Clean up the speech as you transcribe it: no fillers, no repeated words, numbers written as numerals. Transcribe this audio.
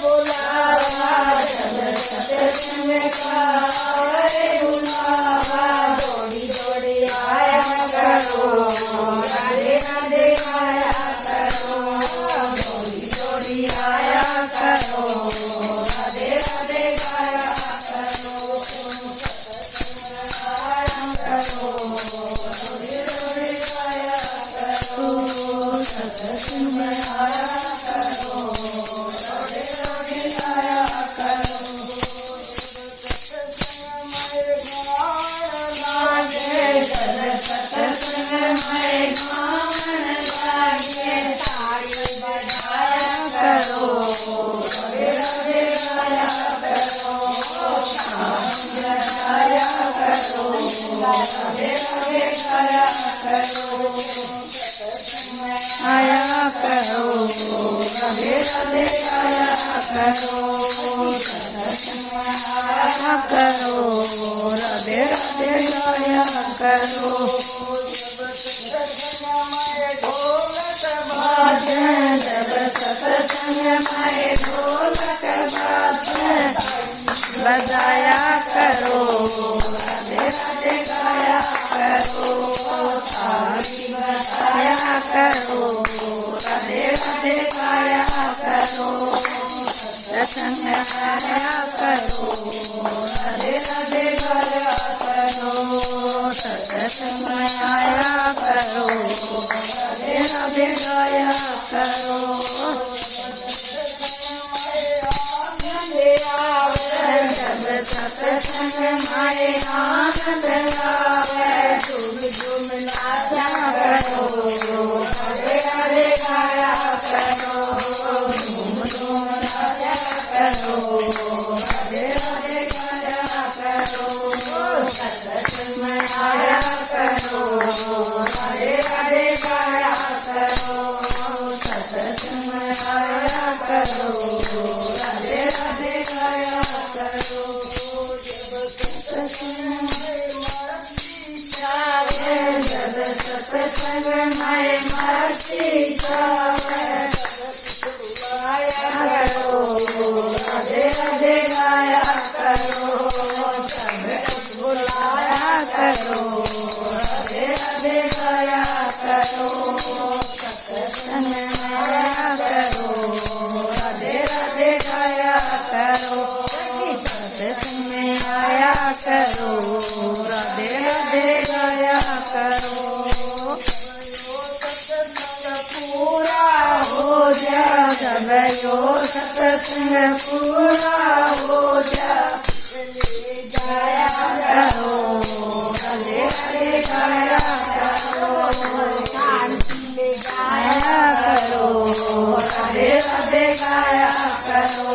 बुलावा जब सत्संग का बुलावा दौड़ी दौड़ी आया करो राधे राधे गाया करो दौड़ी दौड़ी आया करो राधे राधे गाया करो दौड़ी दौड़ी गाया करो सत्संग में आया करो दौड़ी दौड़ी आया करो सत्संग में गान लागे ताली बजाया करो राधे राधे गाया करो बजाया करो राधे राधे गाया करो आया करो राधे राधे गाया करो आया करो राधे राधे गाया करो जब सत्संग में ढोलक बाजे बजाया करो राधे राधे गाया करो ताली बजाया करो राधे राधे गाया करो सत्संग में आया करो राधे राधे गाया करो सत्संग में आया करो राधे राधे गाया करो जब सत्संग में आनंद आवे झूम झूम नाचा करो राधे राधे गाया करो झूम झूम नाचा करो राधे राधे गाया करो सत्संग में आया करो राधे राधे गाया करो सत्संग में आया करो राधे राधे गाया करो जब सत्संग में मस्ती गावे गाया करो राधे राधे गाया करो सब बुलाया करो राधे राधे गाया करो सत्संग में आया करो राधे राधे गाया करो सत्संग में आया करो राधे राधे गाया करो पूरा हो जा जब यो सत्संग पूरा हो जा गाया करो राधे राधे गाया करो गाया करो राधे राधे गाया करो